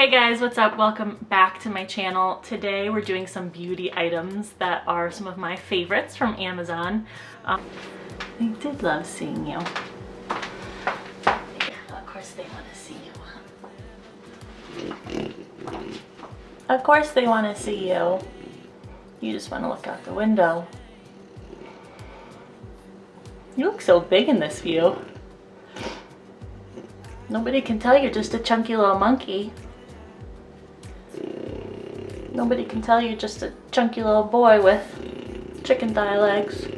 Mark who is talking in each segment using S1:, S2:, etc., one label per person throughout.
S1: Hey guys, what's up? Welcome back to my channel. Today we're doing some beauty items that are some of my favorites from Amazon. I did love seeing you. Of course they want to see you. Of course they want to see you. You just want to look out the window. You look so big in this view. Nobody can tell you're just a chunky little monkey. Nobody can tell you're just a chunky little boy with chicken thigh legs.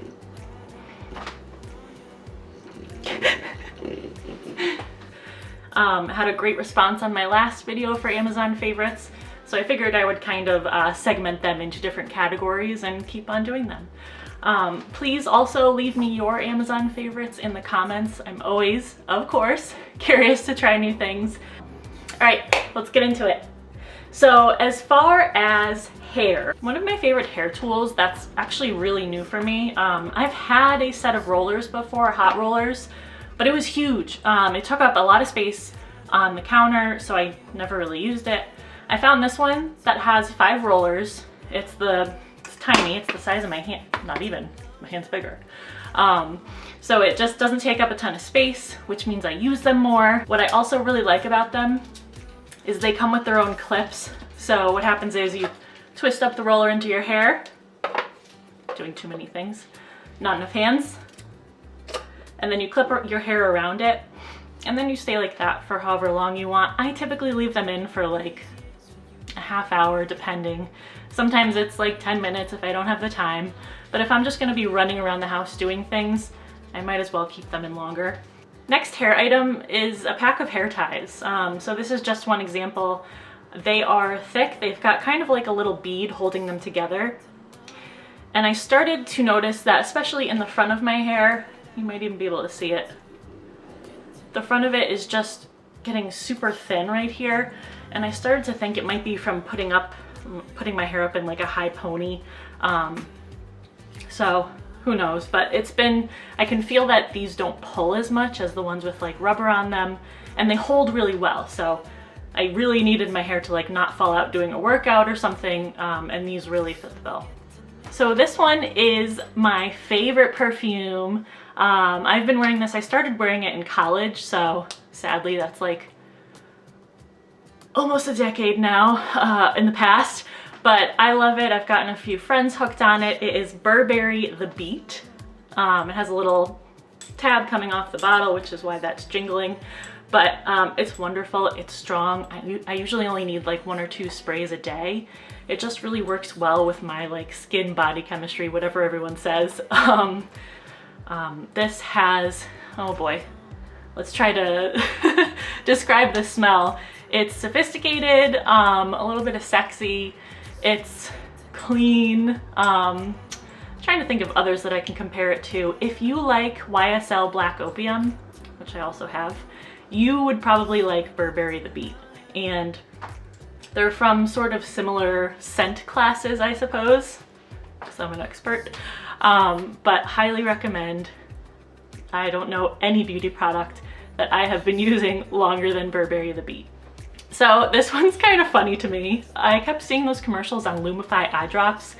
S1: Had a great response on my last video for Amazon favorites, so I figured I would kind of segment them into different categories and keep on doing them. Please also leave me your Amazon favorites in the comments. I'm always, of course, curious to try new things. All right, let's get into it. So as far as hair, one of my favorite hair tools that's actually really new for me, I've had a set of rollers before, hot rollers, but it was huge. It took up a lot of space on the counter, so I never really used it. I found this one that has 5 rollers. It's tiny, it's the size of my hand, not even, my hand's bigger. So it just doesn't take up a ton of space, which means I use them more. What I also really like about them is they come with their own clips. So what happens is you twist up the roller into your hair, doing too many things, not enough hands, and then you clip your hair around it, and then you stay like that for however long you want. I typically leave them in for like a half hour, depending. Sometimes it's like 10 minutes if I don't have the time, but if I'm just gonna be running around the house doing things, I might as well keep them in longer. Next hair item is a pack of hair ties. So this is just one example. They are thick. They've got kind of like a little bead holding them together. And I started to notice that, especially in the front of my hair, you might even be able to see it. The front of it is just getting super thin right here. And I started to think it might be from putting my hair up in like a high pony. So who knows, but I can feel that these don't pull as much as the ones with like rubber on them, and they hold really well. So I really needed my hair to like not fall out doing a workout or something, and these really fit the bill. So this one is my favorite perfume. I've been wearing this, I started wearing it in college, so sadly that's like almost a decade now in the past. But I love it. I've gotten a few friends hooked on it. It is Burberry The Beat. It has a little tab coming off the bottle, which is why that's jingling. But it's wonderful. It's strong. I usually only need like 1 or 2 sprays a day. It just really works well with my like skin body chemistry, whatever everyone says. This has, oh boy, let's try to describe the smell. It's sophisticated, a little bit of sexy. It's clean. Trying to think of others that I can compare it to. If you like YSL Black Opium, which I also have, you would probably like Burberry The Beat. And they're from sort of similar scent classes, I suppose, because I'm an expert. But highly recommend. I don't know any beauty product that I have been using longer than Burberry The Beat. So this one's kind of funny to me. I kept seeing those commercials on Luma Eye Drops,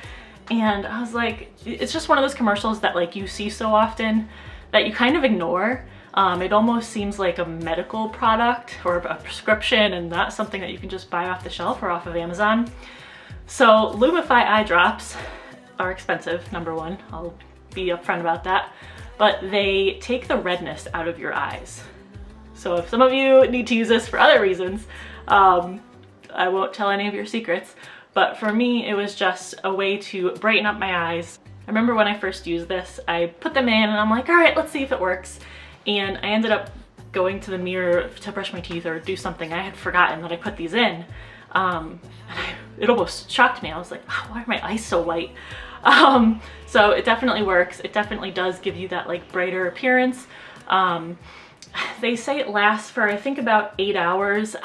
S1: and I was like, it's just one of those commercials that like you see so often that you kind of ignore. It almost seems like a medical product or a prescription and not something that you can just buy off the shelf or off of Amazon. So Luma Eye Drops are expensive, number one. I'll be upfront about that. But they take the redness out of your eyes. So if some of you need to use this for other reasons, I won't tell any of your secrets, but for me it was just a way to brighten up my eyes. I remember when I first used this, I put them in and I'm like, all right, let's see if it works. And I ended up going to the mirror to brush my teeth or do something. I had forgotten that I put these in. It almost shocked me. I was like, oh, why are my eyes so white? So it definitely works. It definitely does give you that like brighter appearance. They say it lasts for, I think, about 8 hours.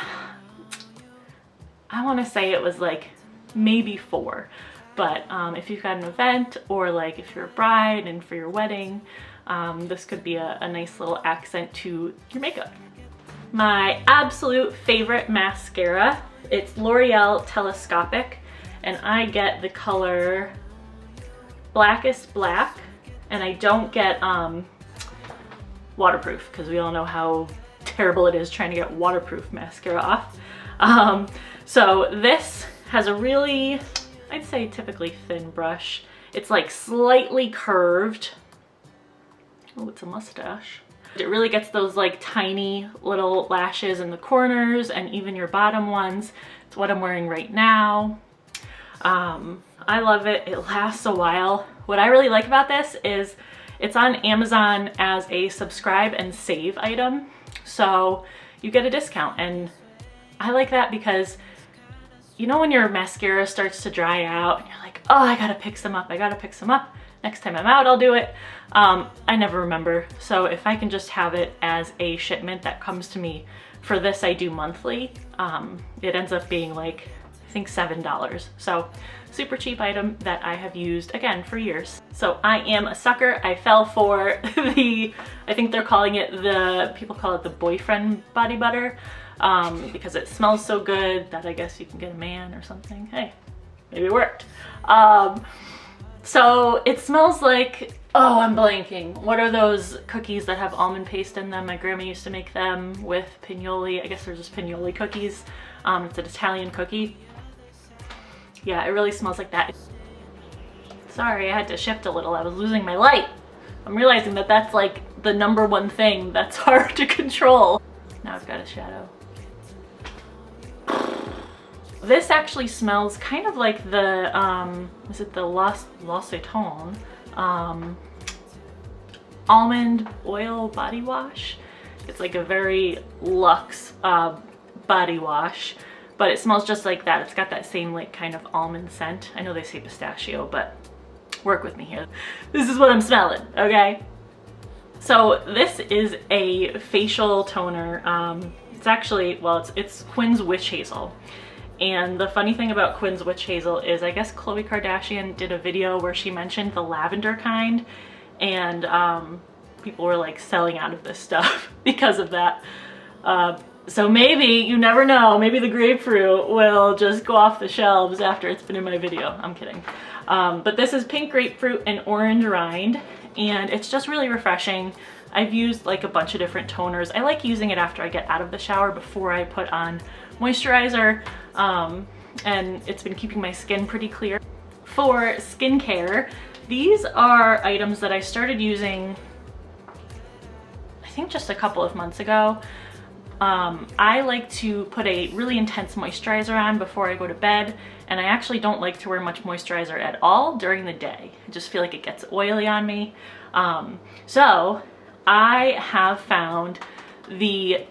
S1: I want to say it was like maybe 4, but if you've got an event or like if you're a bride and for your wedding, this could be a nice little accent to your makeup. My absolute favorite mascara It's L'Oreal Telescopic, and I get the color Blackest Black, and I don't get waterproof, because we all know how terrible it is trying to get waterproof mascara off. So this has a really, I'd say typically thin brush. It's like slightly curved. Oh, it's a mustache. It really gets those like tiny little lashes in the corners and even your bottom ones. It's what I'm wearing right now. I love it. It lasts a while. What I really like about this is it's on Amazon as a subscribe and save item. So you get a discount, and I like that because you know when your mascara starts to dry out and you're like, oh, I gotta pick some up, I gotta pick some up. Next time I'm out, I'll do it. I never remember. So if I can just have it as a shipment that comes to me, for this I do monthly, it ends up being like, I think $7. So super cheap item that I have used again for years. So I am a sucker. I fell for I think they're calling it people call it the boyfriend body butter, because it smells so good that I guess you can get a man or something. Hey, maybe it worked. So it smells like, oh, I'm blanking. What are those cookies that have almond paste in them? My grandma used to make them with pinoli. I guess they're just pinoli cookies. It's an Italian cookie. Yeah, it really smells like that. Sorry, I had to shift a little. I was losing my light. I'm realizing that that's like the #1 thing that's hard to control. Now I've got a shadow. This actually smells kind of like the, is it the L'Occitane almond oil body wash? It's like a very luxe body wash, but it smells just like that. It's got that same like kind of almond scent. I know they say pistachio, but work with me here. This is what I'm smelling, okay? So this is a facial toner. It's actually, well, it's Quinn's Witch Hazel. And the funny thing about Quinn's Witch Hazel is I guess Khloe Kardashian did a video where she mentioned the lavender kind, and people were like selling out of this stuff because of that. So maybe, you never know, maybe the grapefruit will just go off the shelves after it's been in my video. I'm kidding. But this is pink grapefruit and orange rind, and it's just really refreshing. I've used like a bunch of different toners. I like using it after I get out of the shower before I put on moisturizer, and it's been keeping my skin pretty clear. For skincare, these are items that I started using, I think just a couple of months ago. I like to put a really intense moisturizer on before I go to bed, and I actually don't like to wear much moisturizer at all during the day. I just feel like it gets oily on me. So I have found the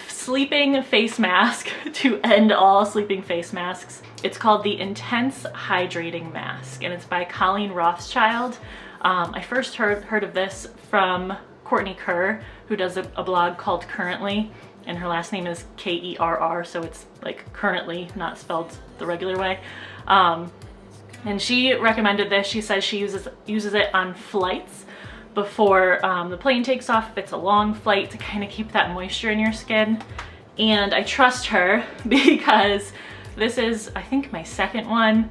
S1: sleeping face mask to end all sleeping face masks. It's called the Intense Hydrating Mask, and it's by Colleen Rothschild. I first heard of this from Courtney Kerr, who does a blog called Currently, and her last name is Kerr, so it's like currently, not spelled the regular way. And she recommended this. She says she uses it on flights before the plane takes off, if it's a long flight, to kind of keep that moisture in your skin. And I trust her because this is, I think, my second one.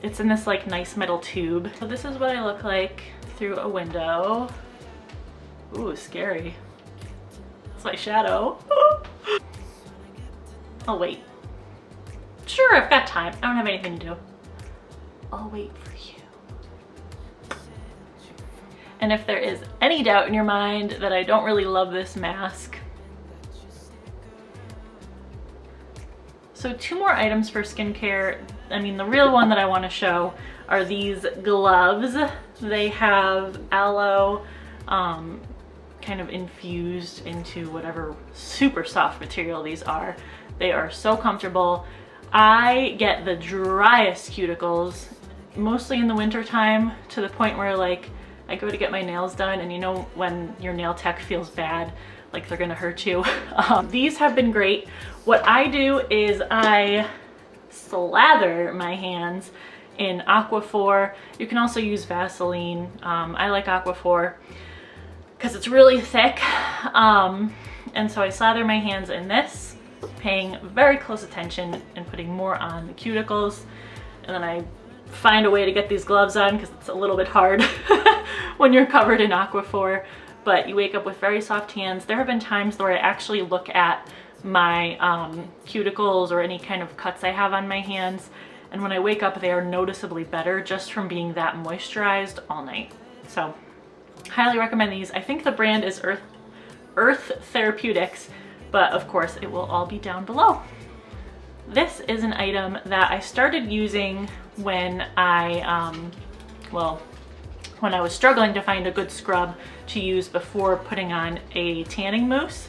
S1: It's in this like nice metal tube. So this is what I look like through a window. Ooh, scary. It's my shadow. I'll wait. Sure, I've got time. I don't have anything to do. I'll wait for you. And if there is any doubt in your mind that I don't really love this mask. So 2 more items for skincare. I mean, the real one that I want to show are these gloves. They have aloe kind of infused into whatever super soft material these are. They are so comfortable. I get the driest cuticles, mostly in the winter time, to the point where like I go to get my nails done, and you know when your nail tech feels bad, like they're gonna hurt you. These have been great. What I do is I slather my hands in Aquaphor. You can also use Vaseline. I like Aquaphor because it's really thick. And so I slather my hands in this, paying very close attention and putting more on the cuticles. And then I find a way to get these gloves on because it's a little bit hard when you're covered in Aquaphor, but you wake up with very soft hands. There have been times where I actually look at my cuticles or any kind of cuts I have on my hands, and when I wake up they are noticeably better just from being that moisturized all night. So highly recommend these. I think the brand is Earth Therapeutics, but of course it will all be down below. This is an item that I started using when I was struggling to find a good scrub to use before putting on a tanning mousse.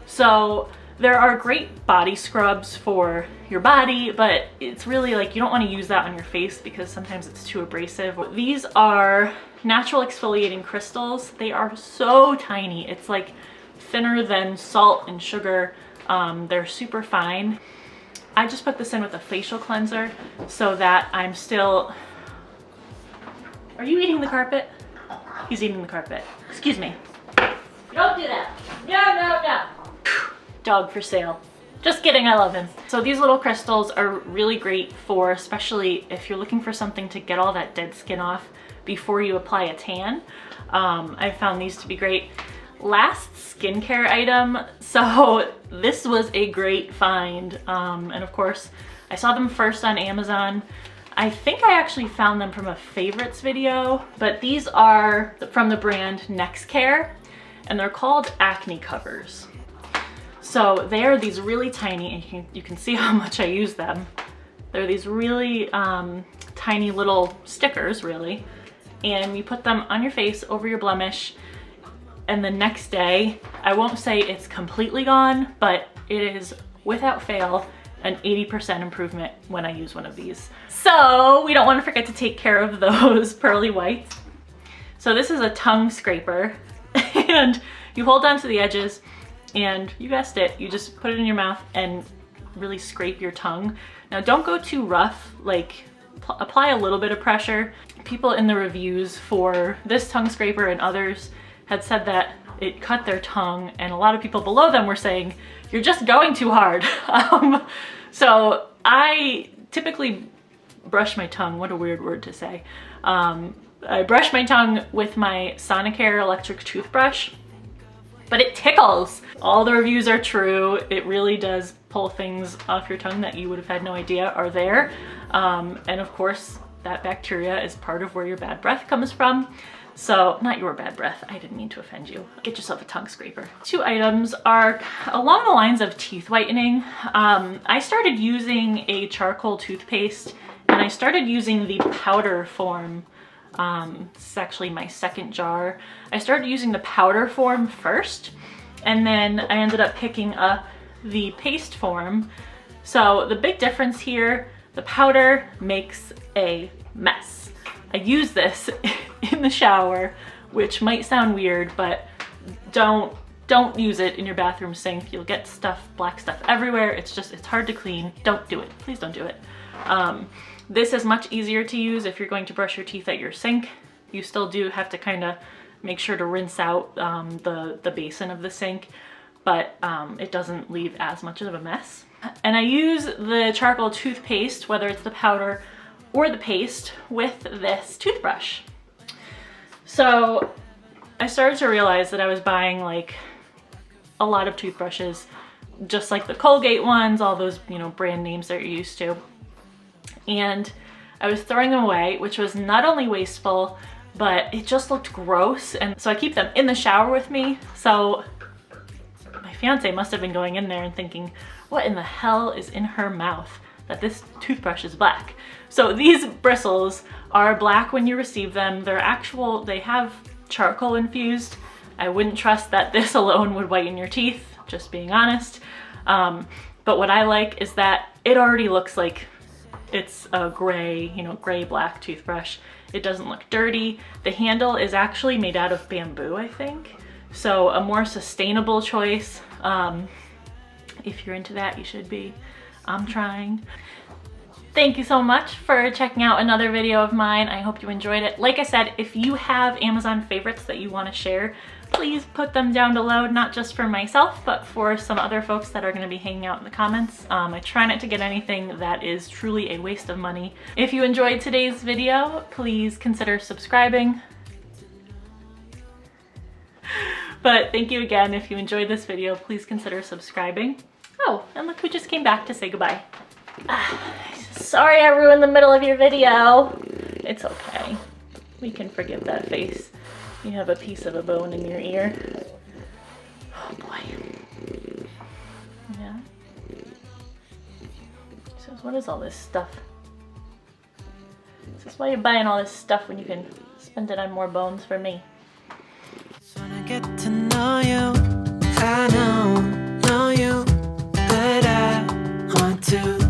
S1: So there are great body scrubs for your body, but it's really like you don't want to use that on your face because sometimes it's too abrasive. These are natural exfoliating crystals. They are so tiny. It's like thinner than salt and sugar. They're super fine. I just put this in with a facial cleanser so that I'm still... Are you eating the carpet? He's eating the carpet. Excuse me. Don't do that. No. Dog for sale. Just kidding, I love him. So these little crystals are really great for, especially if you're looking for something to get all that dead skin off before you apply a tan. I found these to be great. Last skincare item, so this was a great find, and of course I saw them first on Amazon. I think I actually found them from a favorites video, but these are from the brand Nextcare, and they're called acne covers. So they are these really tiny, and you can see how much I use them. They're these really tiny little stickers, really, and you put them on your face over your blemish, and the next day, I won't say it's completely gone, but it is without fail an 80% improvement when I use one of these. So we don't want to forget to take care of those pearly whites. So this is a tongue scraper, and you hold on to the edges, and you guessed it, you just put it in your mouth and really scrape your tongue. Now don't go too rough, like apply a little bit of pressure. People in the reviews for this tongue scraper and others had said that it cut their tongue, and a lot of people below them were saying, you're just going too hard. So I typically brush my tongue, what a weird word to say. I brush my tongue with my Sonicare electric toothbrush, but it tickles. All the reviews are true. It really does pull things off your tongue that you would have had no idea are there. And of course, that bacteria is part of where your bad breath comes from. So, not your bad breath, I didn't mean to offend you. Get yourself a tongue scraper. Two items are along the lines of teeth whitening. I started using a charcoal toothpaste, and I started using the powder form. This is actually my second jar. I started using the powder form first, and then I ended up picking up the paste form. So the big difference here, the powder makes a mess. I use this in the shower, which might sound weird, but don't use it in your bathroom sink. You'll get stuff, black stuff everywhere. It's hard to clean. Don't do it. Please don't do it. This is much easier to use if you're going to brush your teeth at your sink. You still do have to kind of make sure to rinse out the basin of the sink, but it doesn't leave as much of a mess. And I use the charcoal toothpaste, whether it's the powder or the paste, with this toothbrush. So I started to realize that I was buying like a lot of toothbrushes, just like the Colgate ones, all those, you know, brand names that you're used to. And I was throwing them away, which was not only wasteful, but it just looked gross. And so I keep them in the shower with me. So my fiance must have been going in there and thinking, what in the hell is in her mouth that this toothbrush is black? So these bristles are black when you receive them. They have charcoal infused. I wouldn't trust that this alone would whiten your teeth, just being honest. But what I like is that it already looks like it's a gray, gray-black toothbrush. It doesn't look dirty. The handle is actually made out of bamboo, I think. So a more sustainable choice. If you're into that, you should be. I'm trying. Thank you so much for checking out another video of mine. I hope you enjoyed it. Like I said, if you have Amazon favorites that you want to share, please put them down below, not just for myself, but for some other folks that are going to be hanging out in the comments. I try not to get anything that is truly a waste of money. If you enjoyed today's video, please consider subscribing. But thank you again. If you enjoyed this video, please consider subscribing. Oh, and look who just came back to say goodbye. Sorry I ruined the middle of your video. It's okay. We can forgive that face. You have a piece of a bone in your ear. Oh boy. Yeah. He says, what is all this stuff? Is this why you're buying all this stuff when you can spend it on more bones for me?
S2: Just wanna get to know you. I know you, but I want to